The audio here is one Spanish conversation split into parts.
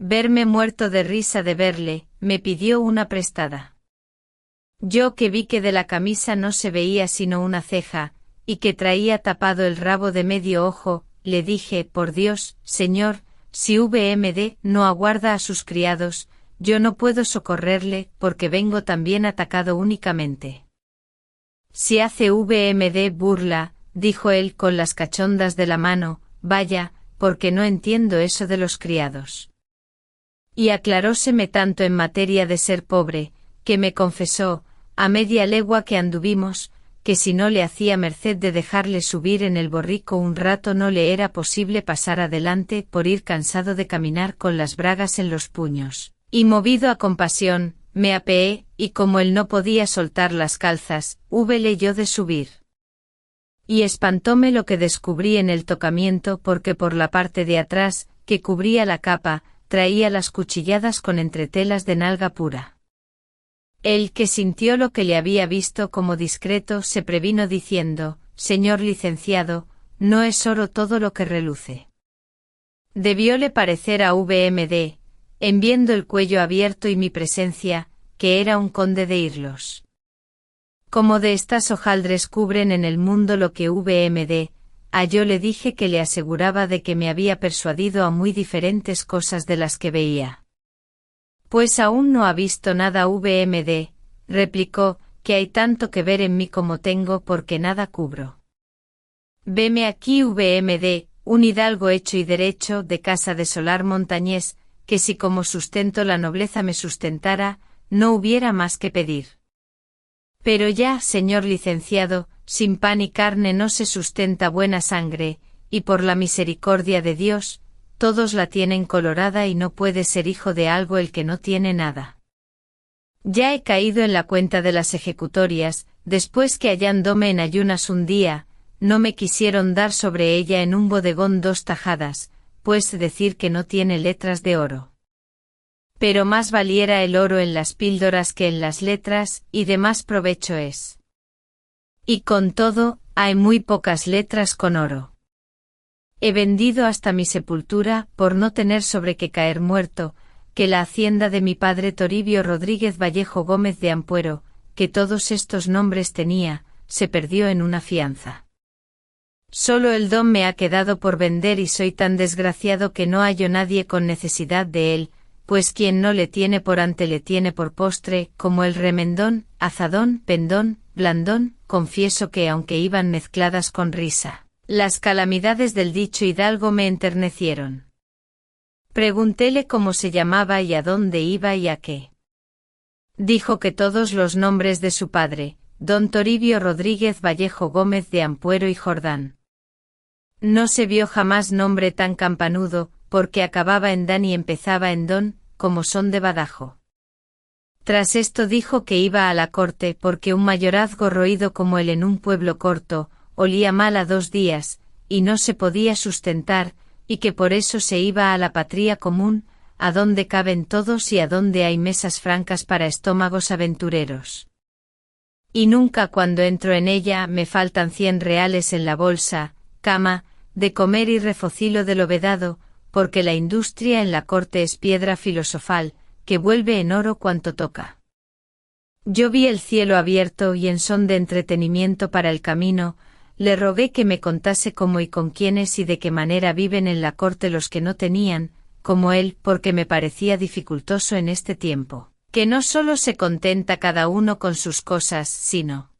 verme muerto de risa de verle, me pidió una prestada. Yo que vi que de la camisa no se veía sino una ceja, y que traía tapado el rabo de medio ojo, le dije, por Dios, señor, si VMD no aguarda a sus criados, yo no puedo socorrerle, porque vengo también atacado únicamente. Si hace VMD burla, dijo él con las cachondas de la mano, vaya, porque no entiendo eso de los criados. Y aclaróseme tanto en materia de ser pobre, que me confesó, a media legua que anduvimos, que si no le hacía merced de dejarle subir en el borrico un rato no le era posible pasar adelante por ir cansado de caminar con las bragas en los puños. Y movido a compasión, me apeé, y como él no podía soltar las calzas, húbele yo de subir. Y espantóme lo que descubrí en el tocamiento porque por la parte de atrás, que cubría la capa, traía las cuchilladas con entretelas de nalga pura. El que sintió lo que le había visto como discreto se previno diciendo, señor licenciado, no es oro todo lo que reluce. Debióle parecer a VMD, en viendo el cuello abierto y mi presencia, que era un conde de Irlos. Como de estas hojaldres cubren en el mundo lo que VMD, a yo le dije que le aseguraba de que me había persuadido a muy diferentes cosas de las que veía. Pues aún no ha visto nada VMD, replicó, que hay tanto que ver en mí como tengo porque nada cubro. Veme aquí VMD, un hidalgo hecho y derecho de casa de solar montañés, que si como sustento la nobleza me sustentara, no hubiera más que pedir. Pero ya, señor licenciado, sin pan y carne no se sustenta buena sangre, y por la misericordia de Dios, todos la tienen colorada y no puede ser hijo de algo el que no tiene nada. Ya he caído en la cuenta de las ejecutorias, después que hallándome en ayunas un día, no me quisieron dar sobre ella en un bodegón 2 tajadas, pues decir que no tiene letras de oro. Pero más valiera el oro en las píldoras que en las letras, y de más provecho es. Y con todo, hay muy pocas letras con oro. He vendido hasta mi sepultura, por no tener sobre qué caer muerto, que la hacienda de mi padre Toribio Rodríguez Vallejo Gómez de Ampuero, que todos estos nombres tenía, se perdió en una fianza. Solo el don me ha quedado por vender y soy tan desgraciado que no hallo nadie con necesidad de él, pues quien no le tiene por ante le tiene por postre, como el remendón, azadón, pendón, blandón, confieso que aunque iban mezcladas con risa, las calamidades del dicho hidalgo me enternecieron. Preguntéle cómo se llamaba y a dónde iba y a qué. Dijo que todos los nombres de su padre, don Toribio Rodríguez Vallejo Gómez de Ampuero y Jordán. No se vio jamás nombre tan campanudo, porque acababa en dan y empezaba en don, como son de Badajo. Tras esto dijo que iba a la corte porque un mayorazgo roído como él en un pueblo corto, olía mal a 2 días, y no se podía sustentar, y que por eso se iba a la patria común, a donde caben todos y a donde hay mesas francas para estómagos aventureros. Y nunca cuando entro en ella me faltan 100 reales en la bolsa, cama, de comer y refocilo de lo vedado, porque la industria en la corte es piedra filosofal, que vuelve en oro cuanto toca. Yo vi el cielo abierto y en son de entretenimiento para el camino, le rogué que me contase cómo y con quiénes y de qué manera viven en la corte los que no tenían, como él, porque me parecía dificultoso en este tiempo, que no solo se contenta cada uno con sus cosas, sino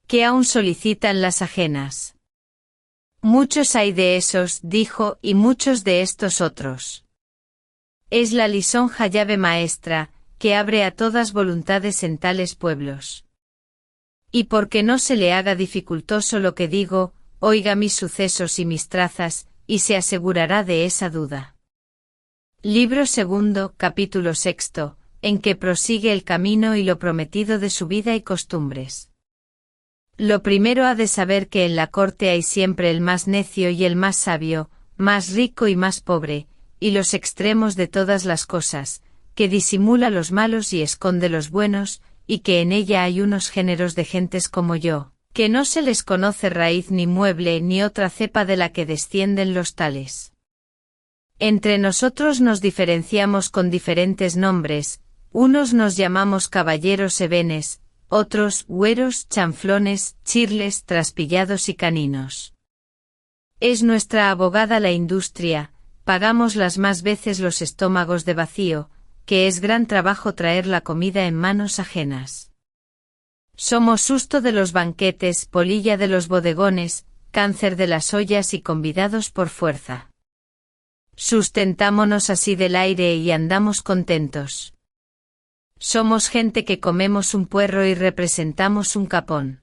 que aún solicitan las ajenas. Muchos hay de esos, dijo, y muchos de estos otros. Es la lisonja llave maestra, que abre a todas voluntades en tales pueblos. Y porque no se le haga dificultoso lo que digo, oiga mis sucesos y mis trazas, y se asegurará de esa duda. Libro 2, capítulo 6, en que prosigue el camino y lo prometido de su vida y costumbres. Lo primero ha de saber que en la corte hay siempre el más necio y el más sabio, más rico y más pobre, y los extremos de todas las cosas, que disimula los malos y esconde los buenos, y que en ella hay unos géneros de gentes como yo, que no se les conoce raíz ni mueble ni otra cepa de la que descienden los tales. Entre nosotros nos diferenciamos con diferentes nombres, unos nos llamamos caballeros ebenes, otros güeros, chanflones, chirles, traspillados y caninos. Es nuestra abogada la industria, pagamos las más veces los estómagos de vacío, que es gran trabajo traer la comida en manos ajenas. Somos susto de los banquetes, polilla de los bodegones, cáncer de las ollas y convidados por fuerza. Sustentámonos así del aire y andamos contentos. Somos gente que comemos un puerro y representamos un capón.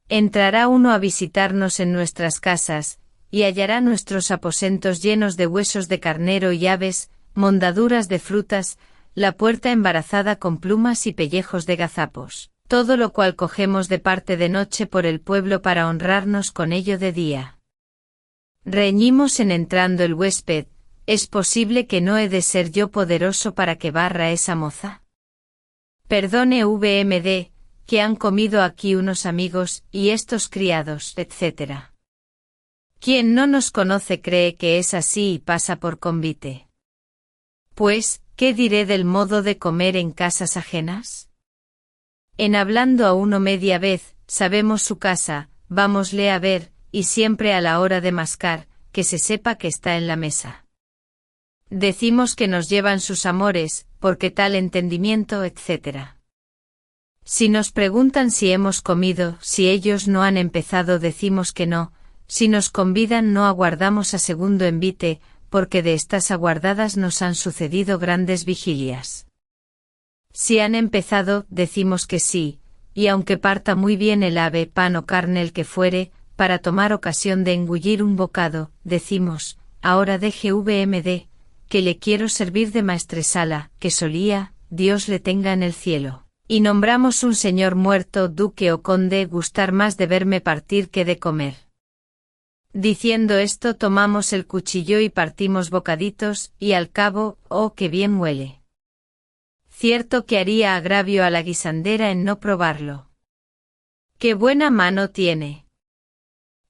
Entrará uno a visitarnos en nuestras casas, y hallará nuestros aposentos llenos de huesos de carnero y aves, mondaduras de frutas, la puerta embarazada con plumas y pellejos de gazapos, todo lo cual cogemos de parte de noche por el pueblo para honrarnos con ello de día. Reñimos en entrando el huésped, ¿es posible que no he de ser yo poderoso para que barra esa moza? Perdone VMD, que han comido aquí unos amigos, y estos criados, etc. Quien no nos conoce cree que es así y pasa por convite. Pues, ¿qué diré del modo de comer en casas ajenas? En hablando a uno media vez, sabemos su casa, vámosle a ver, y siempre a la hora de mascar, que se sepa que está en la mesa. Decimos que nos llevan sus amores, porque tal entendimiento, etc. Si nos preguntan si hemos comido, si ellos no han empezado decimos que no, si nos convidan no aguardamos a segundo envite, porque de estas aguardadas nos han sucedido grandes vigilias. Si han empezado, decimos que sí, y aunque parta muy bien el ave, pan o carne el que fuere, para tomar ocasión de engullir un bocado, decimos, ahora deje VMD, que le quiero servir de maestresala, que solía, Dios le tenga en el cielo. Y nombramos un señor muerto, duque o conde, gustar más de verme partir que de comer. Diciendo esto tomamos el cuchillo y partimos bocaditos, y al cabo, oh que bien huele. Cierto que haría agravio a la guisandera en no probarlo. ¡Qué buena mano tiene!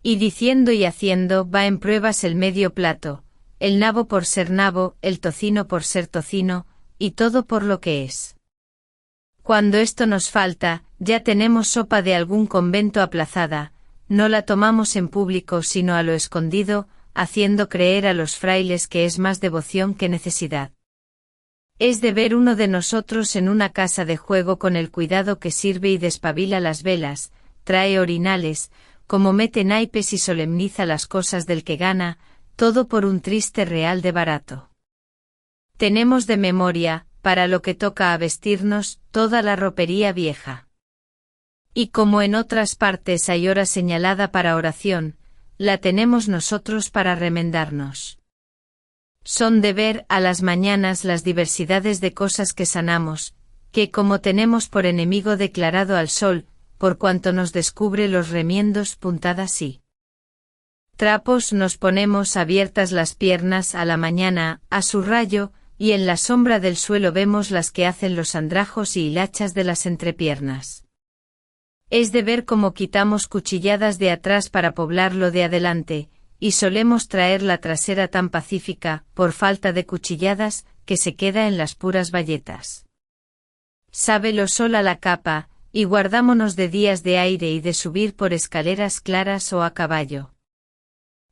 Y diciendo y haciendo va en pruebas el medio plato, el nabo por ser nabo, el tocino por ser tocino, y todo por lo que es. Cuando esto nos falta, ya tenemos sopa de algún convento aplazada, no la tomamos en público sino a lo escondido, haciendo creer a los frailes que es más devoción que necesidad. Es de ver uno de nosotros en una casa de juego con el cuidado que sirve y despabila las velas, trae orinales, como mete naipes y solemniza las cosas del que gana, todo por un triste real de barato. Tenemos de memoria, para lo que toca a vestirnos, toda la ropería vieja. Y como en otras partes hay hora señalada para oración, la tenemos nosotros para remendarnos. Son de ver a las mañanas las diversidades de cosas que sanamos, que como tenemos por enemigo declarado al sol, por cuanto nos descubre los remiendos puntadas y trapos nos ponemos abiertas las piernas a la mañana, a su rayo, y en la sombra del suelo vemos las que hacen los andrajos y hilachas de las entrepiernas. Es de ver cómo quitamos cuchilladas de atrás para poblarlo de adelante, y solemos traer la trasera tan pacífica, por falta de cuchilladas, que se queda en las puras bayetas. Sábelo sola la capa, y guardámonos de días de aire y de subir por escaleras claras o a caballo.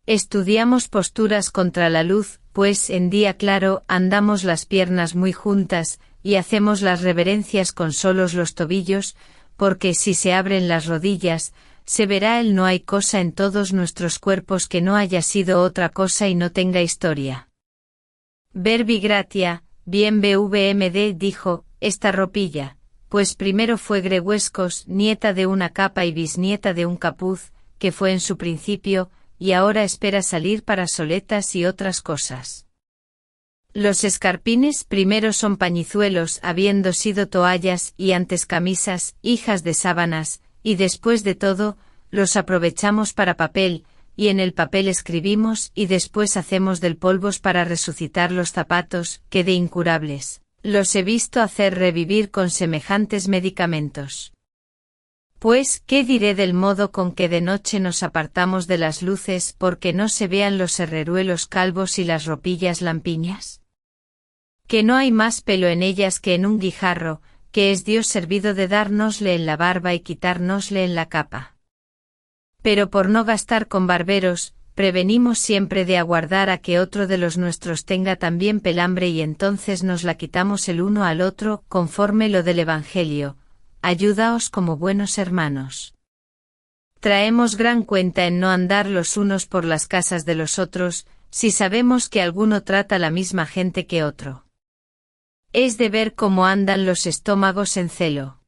Estudiamos posturas contra la luz, pues en día claro andamos las piernas muy juntas, y hacemos las reverencias con solos los tobillos, porque si se abren las rodillas, se verá el no hay cosa en todos nuestros cuerpos que no haya sido otra cosa y no tenga historia. Verbi gratia, bien VMD dijo, esta ropilla, pues primero fue Gregüescos, nieta de una capa y bisnieta de un capuz, que fue en su principio, y ahora espera salir para soletas y otras cosas. Los escarpines primero son pañizuelos habiendo sido toallas y antes camisas, hijas de sábanas, y después de todo, los aprovechamos para papel, y en el papel escribimos y después hacemos del polvos para resucitar los zapatos, que de incurables, los he visto hacer revivir con semejantes medicamentos. Pues, ¿qué diré del modo con que de noche nos apartamos de las luces porque no se vean los herreruelos calvos y las ropillas lampiñas? Que no hay más pelo en ellas que en un guijarro, que es Dios servido de dárnosle en la barba y quitárnosle en la capa. Pero por no gastar con barberos, prevenimos siempre de aguardar a que otro de los nuestros tenga también pelambre y entonces nos la quitamos el uno al otro, conforme lo del Evangelio. Ayudaos como buenos hermanos. Traemos gran cuenta en no andar los unos por las casas de los otros, si sabemos que alguno trata la misma gente que otro. Es de ver cómo andan los estómagos en celo.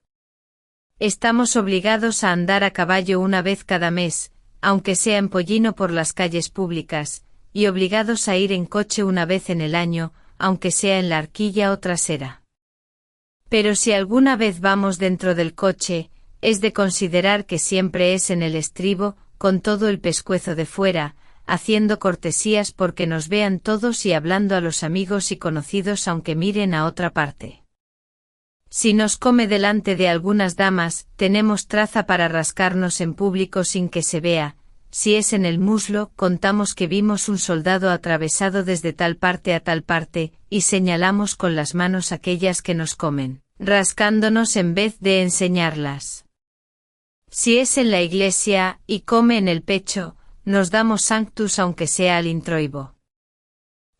Estamos obligados a andar a caballo una vez cada mes, aunque sea en pollino por las calles públicas, y obligados a ir en coche una vez en el año, aunque sea en la arquilla o trasera. Pero si alguna vez vamos dentro del coche, es de considerar que siempre es en el estribo, con todo el pescuezo de fuera, haciendo cortesías porque nos vean todos y hablando a los amigos y conocidos aunque miren a otra parte. Si nos come delante de algunas damas, tenemos traza para rascarnos en público sin que se vea. Si es en el muslo, contamos que vimos un soldado atravesado desde tal parte a tal parte, y señalamos con las manos aquellas que nos comen, rascándonos en vez de enseñarlas. Si es en la iglesia, y come en el pecho, nos damos sanctus aunque sea al introibo.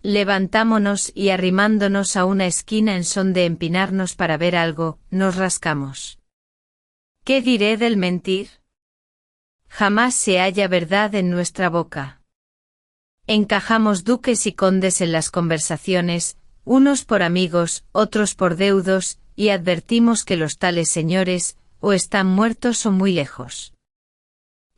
Levantámonos y arrimándonos a una esquina en son de empinarnos para ver algo, nos rascamos. ¿Qué diré del mentir? Jamás se halla verdad en nuestra boca. Encajamos duques y condes en las conversaciones, unos por amigos, otros por deudos, y advertimos que los tales señores, o están muertos o muy lejos.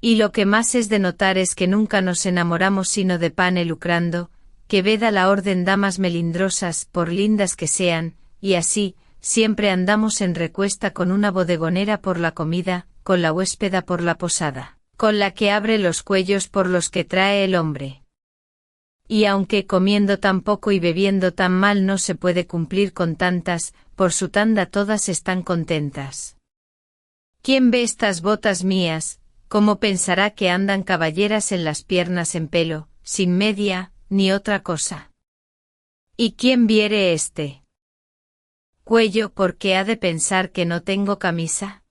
Y lo que más es de notar es que nunca nos enamoramos sino de pane lucrando, que veda la orden damas melindrosas, por lindas que sean, y así, siempre andamos en recuesta con una bodegonera por la comida, con la huéspeda por la posada, con la que abre los cuellos por los que trae el hombre. Y aunque comiendo tan poco y bebiendo tan mal no se puede cumplir con tantas, por su tanda todas están contentas. ¿Quién ve estas botas mías? ¿Cómo pensará que andan caballeras en las piernas en pelo, sin media, ni otra cosa? ¿Y quién viere este cuello porque ha de pensar que no tengo camisa?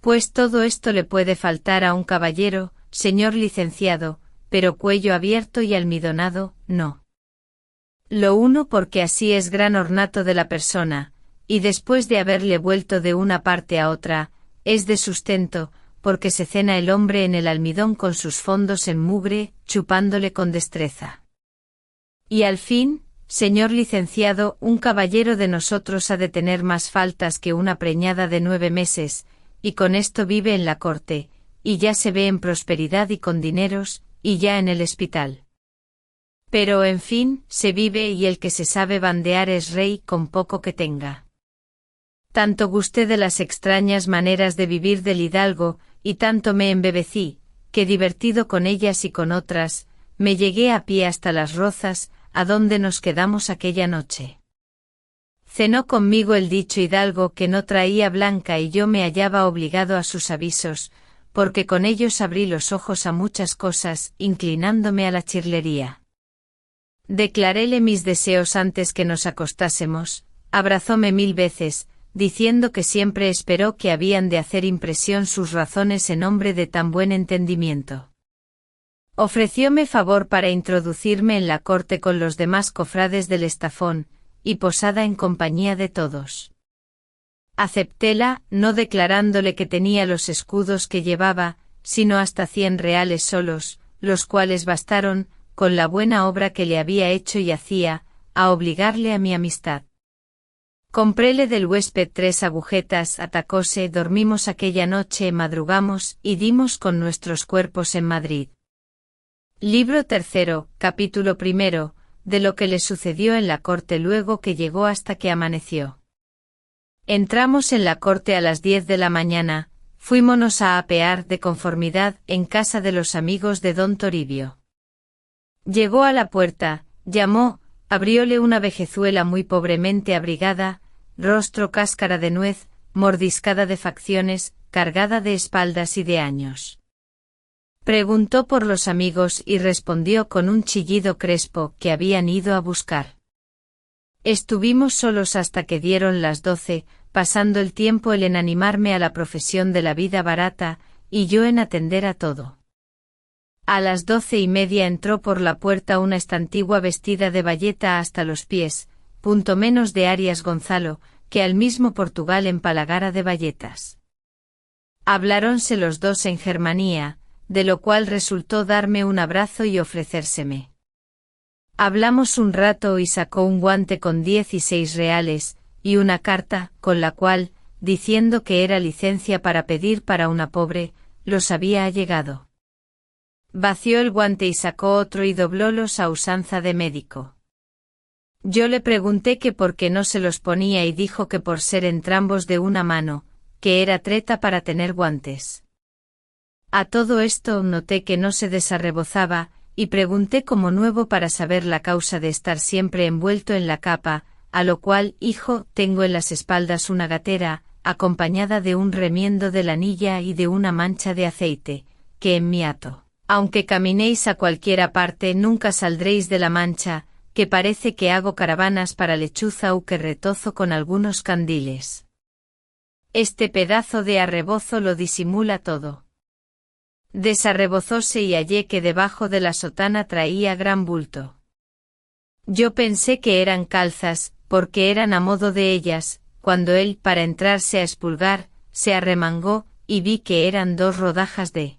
Pues todo esto le puede faltar a un caballero, señor licenciado, pero cuello abierto y almidonado, no. Lo uno porque así es gran ornato de la persona, y después de haberle vuelto de una parte a otra, es de sustento, porque se cena el hombre en el almidón con sus fondos en mugre, chupándole con destreza. Y al fin, señor licenciado, un caballero de nosotros ha de tener más faltas que una preñada de 9 meses, y con esto vive en la corte, y ya se ve en prosperidad y con dineros, y ya en el hospital. Pero en fin, se vive y el que se sabe bandear es rey con poco que tenga. Tanto gusté de las extrañas maneras de vivir del hidalgo, y tanto me embebecí, que divertido con ellas y con otras, me llegué a pie hasta Las Rozas, a donde nos quedamos aquella noche. Cenó conmigo el dicho hidalgo que no traía blanca y yo me hallaba obligado a sus avisos, porque con ellos abrí los ojos a muchas cosas, inclinándome a la chirlería. Declaréle mis deseos antes que nos acostásemos, abrazóme 1000 veces, diciendo que siempre esperó que habían de hacer impresión sus razones en hombre de tan buen entendimiento. Ofrecióme favor para introducirme en la corte con los demás cofrades del estafón, y posada en compañía de todos. Aceptéla, no declarándole que tenía los escudos que llevaba, sino hasta 100 reales solos, los cuales bastaron, con la buena obra que le había hecho y hacía, a obligarle a mi amistad. Compréle del huésped 3 agujetas, atacóse, dormimos aquella noche, madrugamos, y dimos con nuestros cuerpos en Madrid. Libro 3, capítulo 1, de lo que le sucedió en la corte luego que llegó hasta que amaneció. Entramos en la corte a las 10 de la mañana, fuímonos a apear de conformidad en casa de los amigos de don Toribio. Llegó a la puerta, llamó, abrióle una vejezuela muy pobremente abrigada, rostro cáscara de nuez, mordiscada de facciones, cargada de espaldas y de años. Preguntó por los amigos y respondió con un chillido crespo que habían ido a buscar. Estuvimos solos hasta que dieron las 12, pasando el tiempo él en animarme a la profesión de la vida barata, y yo en atender a todo. A las 12:30 entró por la puerta una estantigua vestida de bayeta hasta los pies, punto menos de Arias Gonzalo, que al mismo Portugal empalagara de bayetas. Habláronse los dos en germanía, de lo cual resultó darme un abrazo y ofrecérseme. Hablamos un rato y sacó un guante con 16 reales, y una carta, con la cual, diciendo que era licencia para pedir para una pobre, los había allegado. Vació el guante y sacó otro y doblólos a usanza de médico. Yo le pregunté que por qué no se los ponía y dijo que por ser entrambos de una mano, que era treta para tener guantes. A todo esto noté que no se desarrebozaba, y pregunté como nuevo para saber la causa de estar siempre envuelto en la capa, a lo cual, hijo, tengo en las espaldas una gatera, acompañada de un remiendo de lanilla y de una mancha de aceite, que en mi ato. Aunque caminéis a cualquiera parte nunca saldréis de la mancha, que parece que hago caravanas para lechuza o que retozo con algunos candiles. Este pedazo de arrebozo lo disimula todo. Desarrebozóse y hallé que debajo de la sotana traía gran bulto. Yo pensé que eran calzas, porque eran a modo de ellas, cuando él, para entrarse a expulgar, se arremangó, y vi que eran 2 rodajas de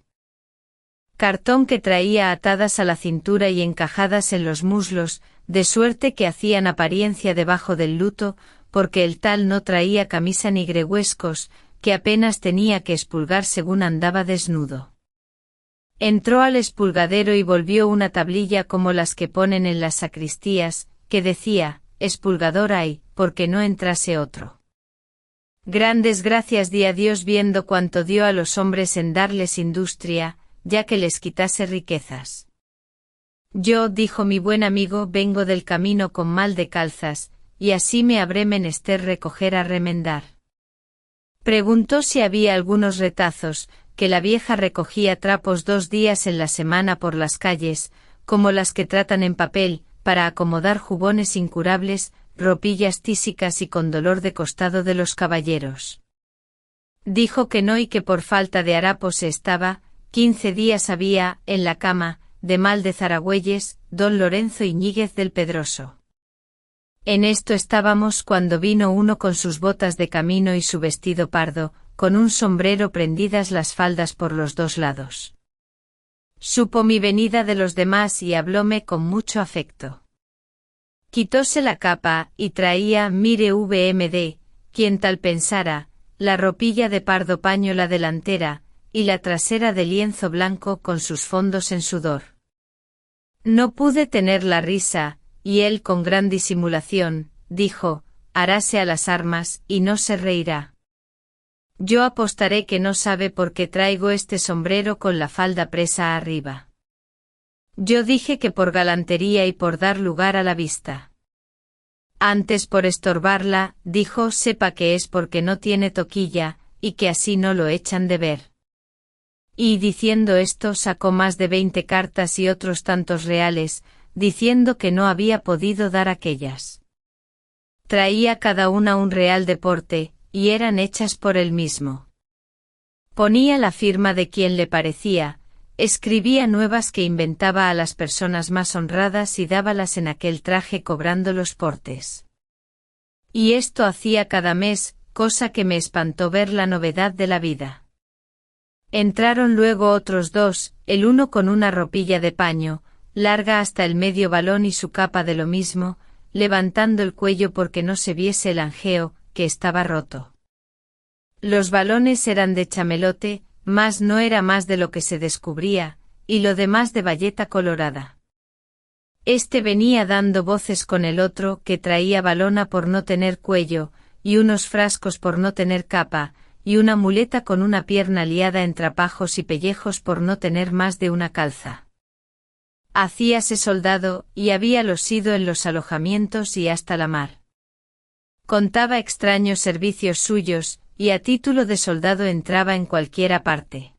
cartón que traía atadas a la cintura y encajadas en los muslos, de suerte que hacían apariencia debajo del luto, porque el tal no traía camisa ni gregüescos, que apenas tenía que expulgar según andaba desnudo. Entró al expulgadero y volvió una tablilla como las que ponen en las sacristías, que decía, expulgador hay, porque no entrase otro. Grandes gracias di a Dios viendo cuanto dio a los hombres en darles industria, ya que les quitase riquezas. Yo, dijo mi buen amigo, vengo del camino con mal de calzas, y así me habré menester recoger a remendar. Preguntó si había algunos retazos, que la vieja recogía trapos 2 días en la semana por las calles, como las que tratan en papel, para acomodar jubones incurables, ropillas tísicas y con dolor de costado de los caballeros. Dijo que no y que por falta de harapos se estaba, 15 días había, en la cama, de mal de Zaragüelles, don Lorenzo Iñíguez del Pedroso. En esto estábamos cuando vino uno con sus botas de camino y su vestido pardo, con un sombrero prendidas las faldas por los 2 lados. Supo mi venida de los demás y hablóme con mucho afecto. Quitóse la capa, y traía, mire VMD, quien tal pensara, la ropilla de pardo paño la delantera, y la trasera de lienzo blanco con sus fondos en sudor. No pude tener la risa, y él con gran disimulación, dijo, haráse a las armas, y no se reirá. Yo apostaré que no sabe por qué traigo este sombrero con la falda presa arriba. Yo dije que por galantería y por dar lugar a la vista. Antes por estorbarla, dijo, sepa que es porque no tiene toquilla, y que así no lo echan de ver. Y diciendo esto sacó más de 20 cartas y otros tantos reales, diciendo que no había podido dar aquellas. Traía cada una un real de porte, y eran hechas por él mismo. Ponía la firma de quien le parecía, escribía nuevas que inventaba a las personas más honradas y dábalas en aquel traje cobrando los portes. Y esto hacía cada mes, cosa que me espantó ver la novedad de la vida. Entraron luego otros 2, el uno con una ropilla de paño, larga hasta el medio balón y su capa de lo mismo, levantando el cuello porque no se viese el anjeo, que estaba roto. Los balones eran de chamelote, mas no era más de lo que se descubría, y lo demás de bayeta colorada. Este venía dando voces con el otro que traía balona por no tener cuello, y unos frascos por no tener capa, y una muleta con una pierna liada en trapajos y pellejos por no tener más de una calza. Hacíase soldado, y habíalo sido en los alojamientos y hasta la mar. Contaba extraños servicios suyos, y a título de soldado entraba en cualquiera parte.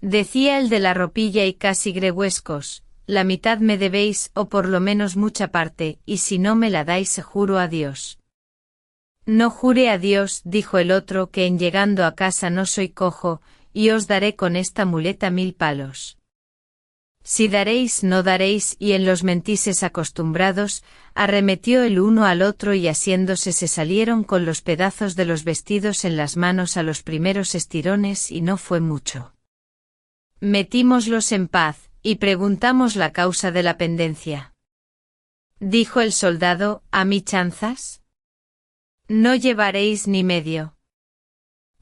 Decía el de la ropilla y casi gregüescos, la mitad me debéis o por lo menos mucha parte, y si no me la dais juro a Dios. No jure a Dios, dijo el otro, que en llegando a casa no soy cojo, y os daré con esta muleta 1000 palos. Si daréis, no daréis, y en los mentises acostumbrados, arremetió el uno al otro y asiéndose se salieron con los pedazos de los vestidos en las manos a los primeros estirones y no fue mucho. Metímoslos en paz, y preguntamos la causa de la pendencia. Dijo el soldado, ¿a mí chanzas? No llevaréis ni medio.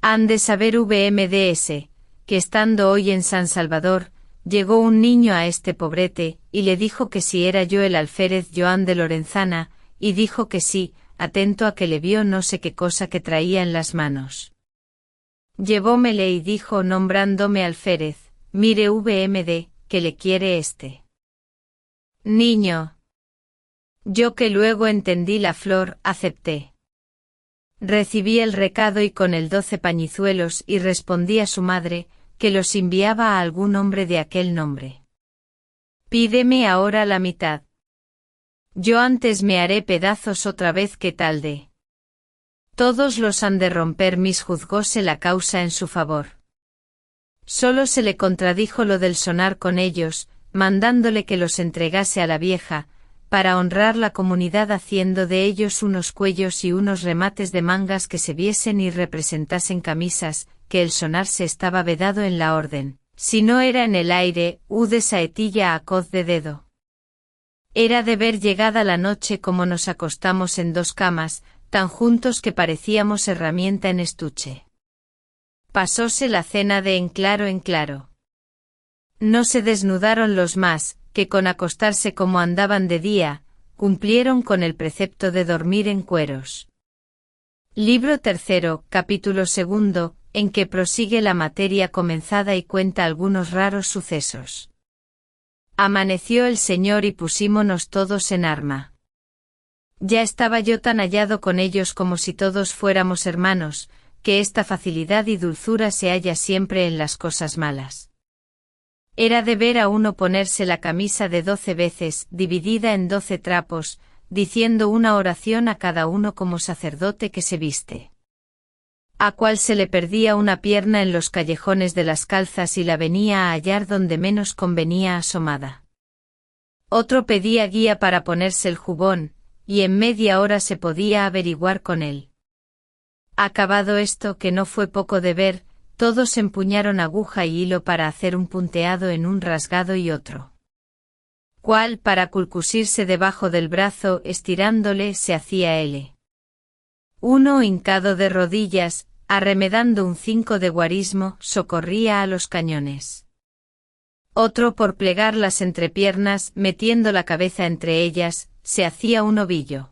Han de saber VMDS, que estando hoy en San Salvador, llegó un niño a este pobrete, y le dijo que si era yo el alférez Joan de Lorenzana, y dijo que sí, atento a que le vio no sé qué cosa que traía en las manos. Llevómele y dijo nombrándome alférez, mire VMD, que le quiere este niño. Yo que luego entendí la flor, acepté. Recibí el recado y con el 12 pañizuelos y respondí a su madre, que los enviaba a algún hombre de aquel nombre. Pídeme ahora la mitad. Yo antes me haré pedazos otra vez que tal de. Todos los han de romper mis juzgóse la causa en su favor. Solo se le contradijo lo del sonar con ellos, mandándole que los entregase a la vieja, para honrar la comunidad haciendo de ellos unos cuellos y unos remates de mangas que se viesen y representasen camisas, que el sonarse estaba vedado en la orden, si no era en el aire, de saetilla a coz de dedo. Era de ver llegada la noche como nos acostamos en 2 camas, tan juntos que parecíamos herramienta en estuche. Pasóse la cena de en claro. No se desnudaron los más, que con acostarse como andaban de día, cumplieron con el precepto de dormir en cueros. Libro 3, capítulo 2, en que prosigue la materia comenzada y cuenta algunos raros sucesos. Amaneció el señor y pusímonos todos en arma. Ya estaba yo tan hallado con ellos como si todos fuéramos hermanos, que esta facilidad y dulzura se halla siempre en las cosas malas. Era de ver a uno ponerse la camisa de 12 veces, dividida en 12 trapos, diciendo una oración a cada uno como sacerdote que se viste. A cual se le perdía una pierna en los callejones de las calzas y la venía a hallar donde menos convenía asomada. Otro pedía guía para ponerse el jubón, y en media hora se podía averiguar con él. Acabado esto, que no fue poco de ver, todos empuñaron aguja y hilo para hacer un punteado en un rasgado y otro. Cual para culcusirse debajo del brazo estirándole se hacía L. Uno hincado de rodillas, arremedando un 5 de guarismo, socorría a los cañones. Otro por plegar las entrepiernas, metiendo la cabeza entre ellas, se hacía un ovillo.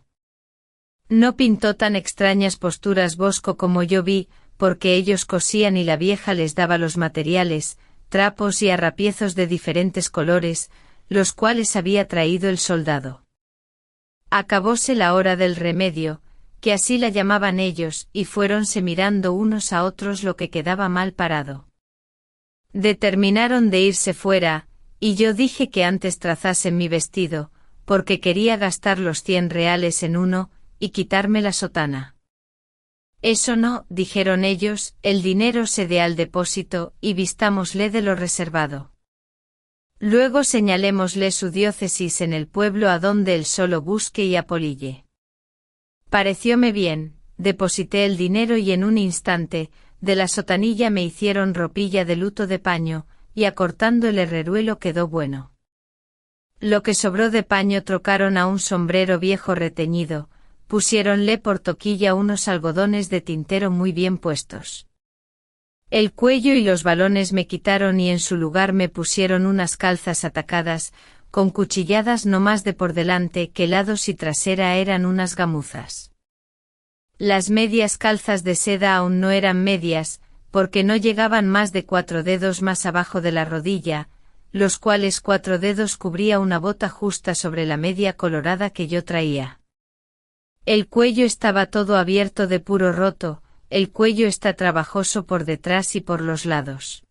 No pintó tan extrañas posturas Bosco como yo vi, porque ellos cosían y la vieja les daba los materiales, trapos y arrapiezos de diferentes colores, los cuales había traído el soldado. Acabóse la hora del remedio, que así la llamaban ellos, y fuéronse mirando unos a otros lo que quedaba mal parado. Determinaron de irse fuera, y yo dije que antes trazasen mi vestido, porque quería gastar los 100 reales en uno, y quitarme la sotana. Eso no, dijeron ellos, el dinero se dé al depósito, y vistámosle de lo reservado. Luego señalémosle su diócesis en el pueblo a donde él solo busque y apolille. Parecióme bien, deposité el dinero y en un instante, de la sotanilla me hicieron ropilla de luto de paño, y acortando el herreruelo quedó bueno. Lo que sobró de paño trocaron a un sombrero viejo reteñido, pusiéronle por toquilla unos algodones de tintero muy bien puestos. El cuello y los balones me quitaron y en su lugar me pusieron unas calzas atacadas, con cuchilladas no más de por delante que lados y trasera eran unas gamuzas. Las medias calzas de seda aún no eran medias, porque no llegaban más de 4 dedos más abajo de la rodilla, los cuales 4 dedos cubría una bota justa sobre la media colorada que yo traía. El cuello estaba todo abierto de puro roto, el cuello está trabajoso por detrás y por los lados.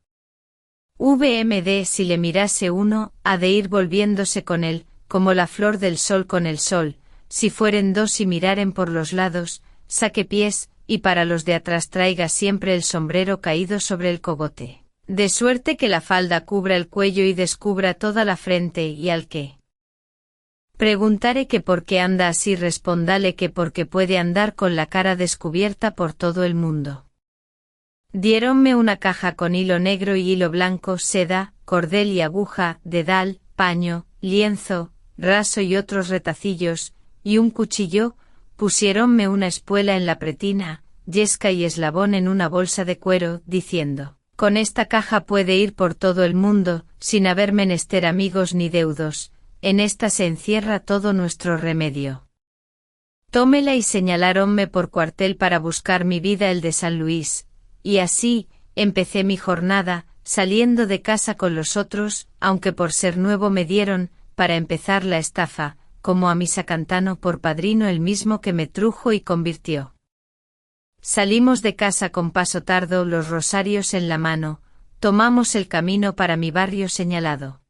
VMD si le mirase uno, ha de ir volviéndose con él, como la flor del sol con el sol, si fueren dos y miraren por los lados, saque pies, y para los de atrás traiga siempre el sombrero caído sobre el cogote, de suerte que la falda cubra el cuello y descubra toda la frente, y al que preguntare que por qué anda así respóndale que porque puede andar con la cara descubierta por todo el mundo. Diéronme una caja con hilo negro y hilo blanco, seda, cordel y aguja, dedal, paño, lienzo, raso y otros retacillos, y un cuchillo. Pusiéronme una espuela en la pretina, yesca y eslabón en una bolsa de cuero, diciendo: con esta caja puede ir por todo el mundo, sin haber menester amigos ni deudos, en esta se encierra todo nuestro remedio. Tómela y señaláronme por cuartel para buscar mi vida el de San Luis, y así, empecé mi jornada, saliendo de casa con los otros, aunque por ser nuevo me dieron, para empezar la estafa, como a mi sacantano por padrino el mismo que me trujo y convirtió. Salimos de casa con paso tardo, los rosarios en la mano, tomamos el camino para mi barrio señalado.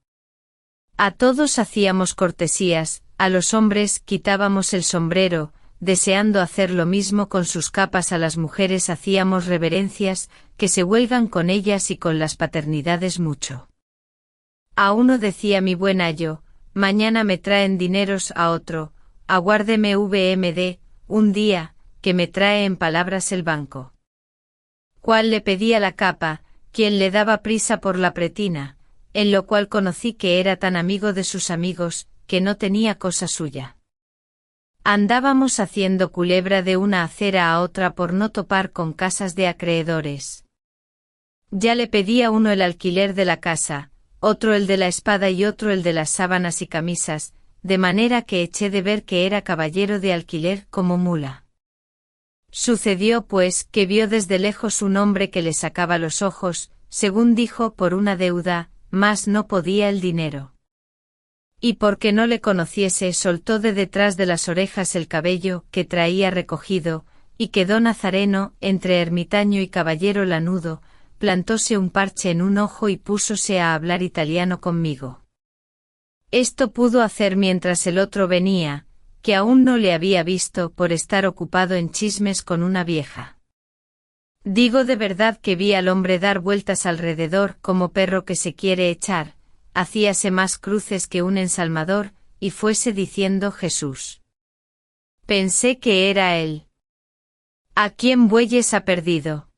A todos hacíamos cortesías, a los hombres quitábamos el sombrero, deseando hacer lo mismo con sus capas, a las mujeres hacíamos reverencias, que se huelgan con ellas y con las paternidades mucho. A uno decía mi buen ayo: mañana me traen dineros, a otro: aguárdeme VMD, un día, que me trae en palabras el banco. Cuál le pedía la capa, quien le daba prisa por la pretina, en lo cual conocí que era tan amigo de sus amigos, que no tenía cosa suya. Andábamos haciendo culebra de una acera a otra por no topar con casas de acreedores. Ya le pedía uno el alquiler de la casa, otro el de la espada y otro el de las sábanas y camisas, de manera que eché de ver que era caballero de alquiler como mula. Sucedió pues que vio desde lejos un hombre que le sacaba los ojos, según dijo, por una deuda, mas no podía el dinero. Y porque no le conociese, soltó de detrás de las orejas el cabello que traía recogido, y quedó nazareno, entre ermitaño y caballero lanudo, plantóse un parche en un ojo y púsose a hablar italiano conmigo. Esto pudo hacer mientras el otro venía, que aún no le había visto por estar ocupado en chismes con una vieja. Digo de verdad que vi al hombre dar vueltas alrededor como perro que se quiere echar, hacíase más cruces que un ensalmador, y fuese diciendo Jesús. Pensé que era él. ¿A quién bueyes ha perdido?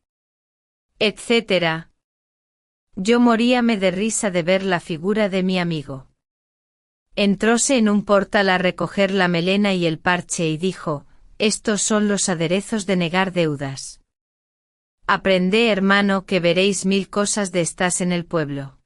Etcétera. Yo moríame de risa de ver la figura de mi amigo. Entróse en un portal a recoger la melena y el parche y dijo: estos son los aderezos de negar deudas. Aprendé, hermano, que veréis mil cosas de estas en el pueblo.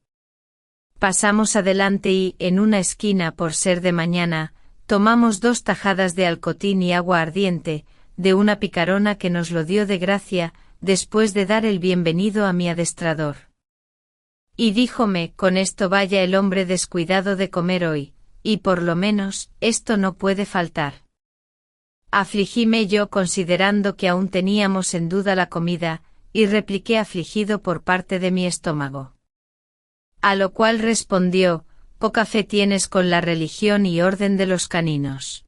Pasamos adelante y, en una esquina por ser de mañana, tomamos 2 tajadas de alcotín y agua ardiente, de una picarona que nos lo dio de gracia, después de dar el bienvenido a mi adestrador. Y díjome: con esto vaya el hombre descuidado de comer hoy, y por lo menos, esto no puede faltar. Afligíme yo considerando que aún teníamos en duda la comida, y repliqué afligido por parte de mi estómago. A lo cual respondió: poca fe tienes con la religión y orden de los caninos.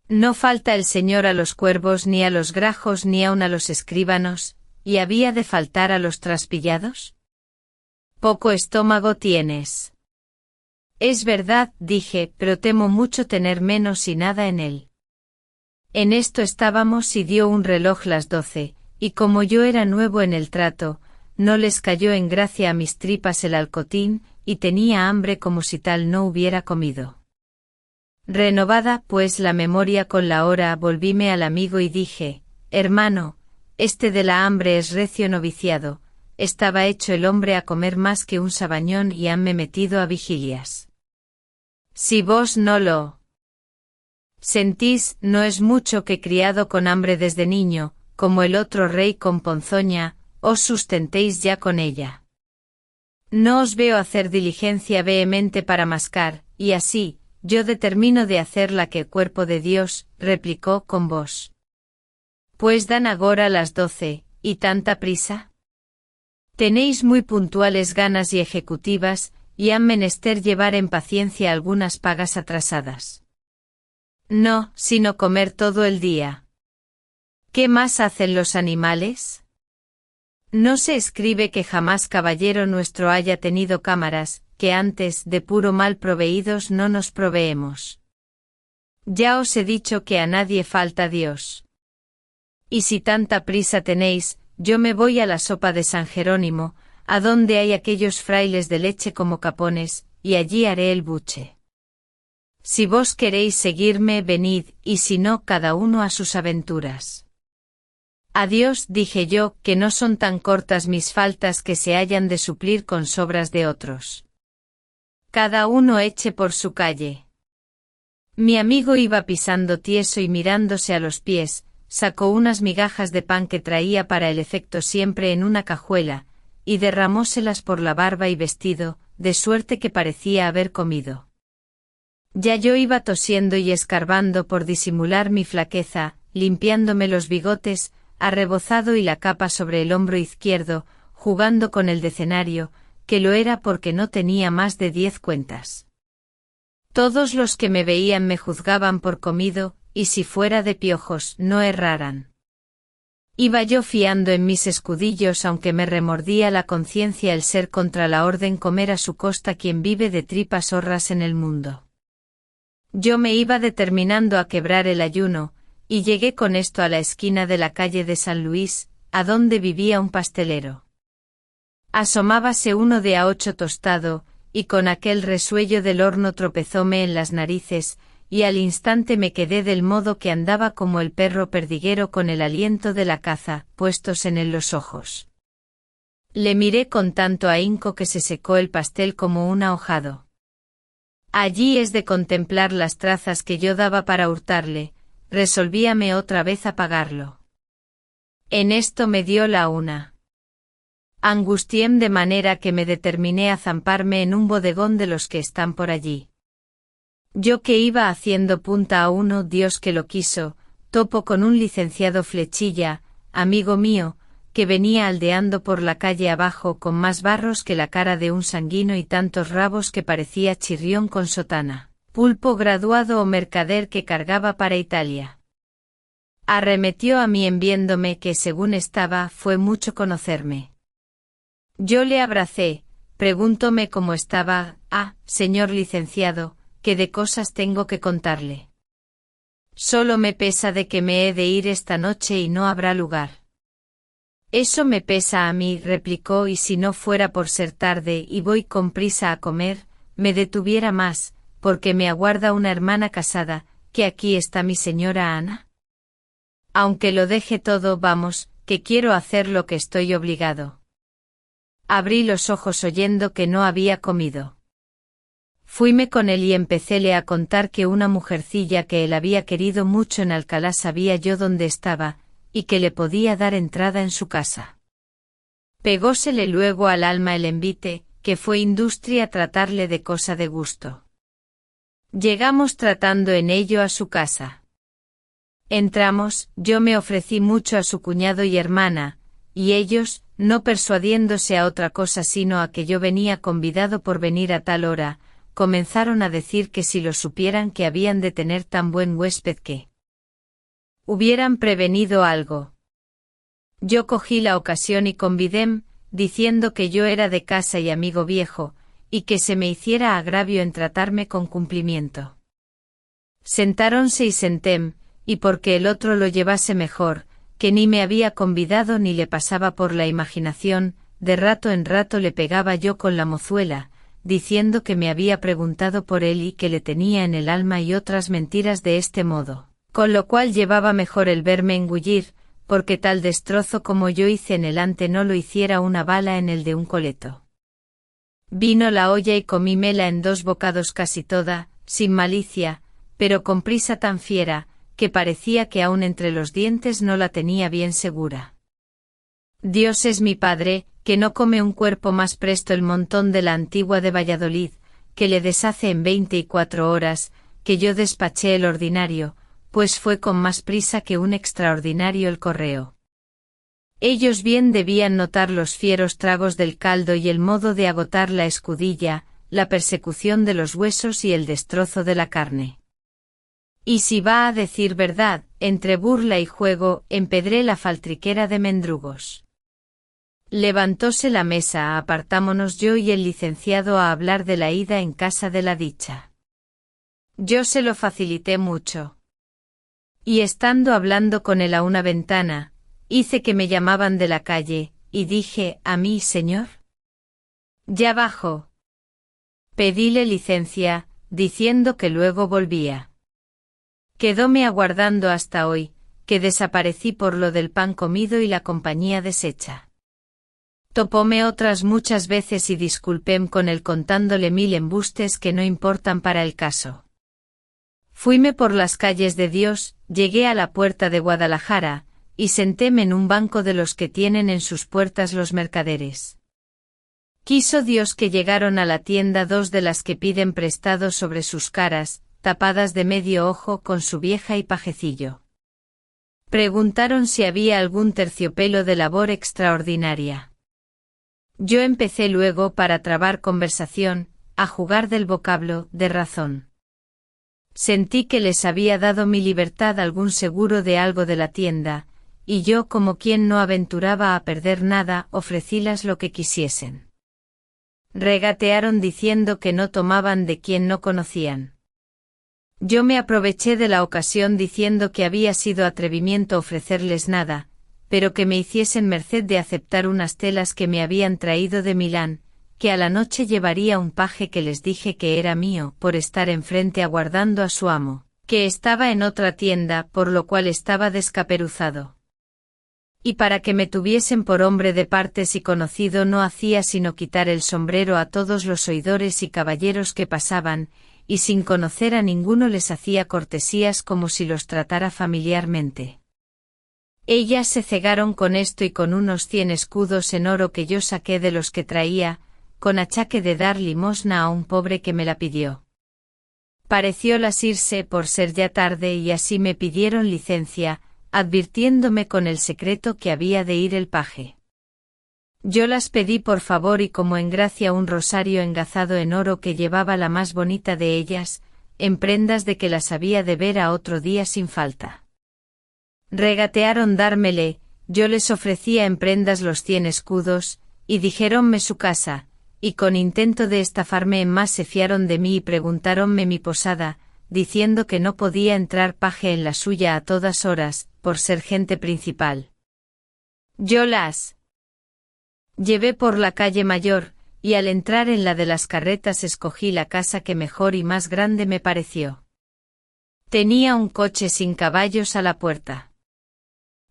No falta el Señor a los cuervos ni a los grajos ni aun a los escribanos, ¿y había de faltar a los traspillados? Poco estómago tienes. Es verdad, dije, pero temo mucho tener menos y nada en él. En esto estábamos y dio un reloj las 12, y como yo era nuevo en el trato, no les cayó en gracia a mis tripas el alcotín, y tenía hambre como si tal no hubiera comido. Renovada pues la memoria con la hora, volvíme al amigo y dije: hermano, este de la hambre es recio noviciado, estaba hecho el hombre a comer más que un sabañón y hanme metido a vigilias. Si vos no lo sentís, no es mucho que criado con hambre desde niño, como el otro rey con ponzoña, os sustentéis ya con ella. No os veo hacer diligencia vehemente para mascar, y así, yo determino de hacer la que cuerpo de Dios, replicó con vos. Pues dan agora las 12, ¿y tanta prisa? Tenéis muy puntuales ganas y ejecutivas, y han menester llevar en paciencia algunas pagas atrasadas. No, sino comer todo el día. ¿Qué más hacen los animales? No se escribe que jamás caballero nuestro haya tenido cámaras, que antes, de puro mal proveídos no nos proveemos. Ya os he dicho que a nadie falta Dios. Y si tanta prisa tenéis, yo me voy a la sopa de San Jerónimo, a donde hay aquellos frailes de leche como capones, y allí haré el buche. Si vos queréis seguirme, venid, y si no, cada uno a sus aventuras. Adiós, dije yo, que no son tan cortas mis faltas que se hayan de suplir con sobras de otros. Cada uno eche por su calle. Mi amigo iba pisando tieso y mirándose a los pies, sacó unas migajas de pan que traía para el efecto siempre en una cajuela, y derramóselas por la barba y vestido, de suerte que parecía haber comido. Ya yo iba tosiendo y escarbando por disimular mi flaqueza, limpiándome los bigotes, arrebozado y la capa sobre el hombro izquierdo, jugando con el decenario, que lo era porque no tenía más de 10 cuentas. Todos los que me veían me juzgaban por comido, y si fuera de piojos, no erraran. Iba yo fiando en mis escudillos aunque me remordía la conciencia el ser contra la orden comer a su costa quien vive de tripas horras en el mundo. Yo me iba determinando a quebrar el ayuno, y llegué con esto a la esquina de la calle de San Luis, a donde vivía un pastelero. Asomábase uno de a 8 tostado, y con aquel resuello del horno tropezóme en las narices, y al instante me quedé del modo que andaba como el perro perdiguero con el aliento de la caza, puestos en él los ojos. Le miré con tanto ahínco que se secó el pastel como un ahojado. Allí es de contemplar las trazas que yo daba para hurtarle, resolvíame otra vez a pagarlo. En esto me dio la una. Angustiéme de manera que me determiné a zamparme en un bodegón de los que están por allí. Yo que iba haciendo punta a uno, Dios que lo quiso, topo con un licenciado Flechilla, amigo mío, que venía aldeando por la calle abajo con más barros que la cara de un sanguino y tantos rabos que parecía chirrión con sotana, pulpo graduado o mercader que cargaba para Italia. Arremetió a mí en viéndome que según estaba fue mucho conocerme. Yo le abracé, preguntóme cómo estaba, señor licenciado, que de cosas tengo que contarle. Solo me pesa de que me he de ir esta noche y no habrá lugar. Eso me pesa a mí, replicó, y si no fuera por ser tarde y voy con prisa a comer, me detuviera más, porque me aguarda una hermana casada, que aquí está mi señora Ana. Aunque lo deje todo, vamos, que quiero hacer lo que estoy obligado. Abrí los ojos oyendo que no había comido. Fuime con él y empecéle a contar que una mujercilla que él había querido mucho en Alcalá sabía yo dónde estaba, y que le podía dar entrada en su casa. Pegósele luego al alma el envite, que fue industria tratarle de cosa de gusto. Llegamos tratando en ello a su casa. Entramos, yo me ofrecí mucho a su cuñado y hermana, y ellos, no persuadiéndose a otra cosa sino a que yo venía convidado por venir a tal hora, comenzaron a decir que si lo supieran que habían de tener tan buen huésped que hubieran prevenido algo. Yo cogí la ocasión y convidém, diciendo que yo era de casa y amigo viejo, y que se me hiciera agravio en tratarme con cumplimiento. Sentáronse y sentém, y porque el otro lo llevase mejor, que ni me había convidado ni le pasaba por la imaginación, de rato en rato le pegaba yo con la mozuela, diciendo que me había preguntado por él y que le tenía en el alma y otras mentiras de este modo, con lo cual llevaba mejor el verme engullir, porque tal destrozo como yo hice en el ante no lo hiciera una bala en el de un coleto. Vino la olla y comímela en 2 bocados casi toda, sin malicia, pero con prisa tan fiera, que parecía que aun entre los dientes no la tenía bien segura. Dios es mi padre, que no come un cuerpo más presto el montón de la antigua de Valladolid, que le deshace en 24 horas, que yo despaché el ordinario, pues fue con más prisa que un extraordinario el correo. Ellos bien debían notar los fieros tragos del caldo y el modo de agotar la escudilla, la persecución de los huesos y el destrozo de la carne. Y si va a decir verdad, entre burla y juego, empedré la faltriquera de mendrugos. Levantóse la mesa, apartámonos yo y el licenciado a hablar de la ida en casa de la dicha. Yo se lo facilité mucho. Y estando hablando con él a una ventana, hice que me llamaban de la calle, y dije, ¿a mí, señor? Ya bajo. Pedíle licencia, diciendo que luego volvía. Quedóme aguardando hasta hoy, que desaparecí por lo del pan comido y la compañía deshecha. Topóme otras muchas veces y disculpém con él contándole 1000 embustes que no importan para el caso. Fuime por las calles de Dios, llegué a la puerta de Guadalajara, y sentéme en un banco de los que tienen en sus puertas los mercaderes. Quiso Dios que llegaron a la tienda 2 de las que piden prestado sobre sus caras, tapadas de medio ojo con su vieja y pajecillo. Preguntaron si había algún terciopelo de labor extraordinaria. Yo empecé luego para trabar conversación, a jugar del vocablo, de razón. Sentí que les había dado mi libertad algún seguro de algo de la tienda, y yo como quien no aventuraba a perder nada, ofrecílas lo que quisiesen. Regatearon diciendo que no tomaban de quien no conocían. Yo me aproveché de la ocasión diciendo que había sido atrevimiento ofrecerles nada, pero que me hiciesen merced de aceptar unas telas que me habían traído de Milán, que a la noche llevaría un paje que les dije que era mío por estar enfrente aguardando a su amo, que estaba en otra tienda, por lo cual estaba descaperuzado. Y para que me tuviesen por hombre de partes y conocido no hacía sino quitar el sombrero a todos los oidores y caballeros que pasaban, y sin conocer a ninguno les hacía cortesías como si los tratara familiarmente. Ellas se cegaron con esto y con unos 100 escudos en oro que yo saqué de los que traía, con achaque de dar limosna a un pobre que me la pidió. Pareciólas irse por ser ya tarde y así me pidieron licencia, advirtiéndome con el secreto que había de ir el paje. Yo las pedí por favor y como en gracia un rosario engazado en oro que llevaba la más bonita de ellas, en prendas de que las había de ver a otro día sin falta. Regatearon dármele, yo les ofrecía en prendas los 100 escudos, y dijéronme su casa, y con intento de estafarme en más se fiaron de mí y preguntáronme mi posada, diciendo que no podía entrar paje en la suya a todas horas, por ser gente principal. Yo las llevé por la calle mayor, y al entrar en la de las carretas escogí la casa que mejor y más grande me pareció. Tenía un coche sin caballos a la puerta.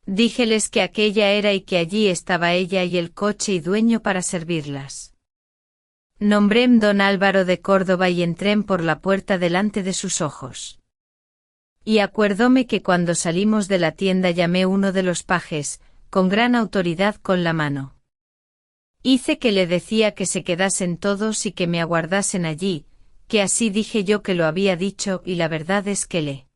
Díjeles que aquella era y que allí estaba ella y el coche y dueño para servirlas. Nombrém don Álvaro de Córdoba y entrém por la puerta delante de sus ojos. Y acuerdóme que cuando salimos de la tienda llamé uno de los pajes, con gran autoridad con la mano. Hice que le decía que se quedasen todos y que me aguardasen allí, que así dije yo que lo había dicho y la verdad es que le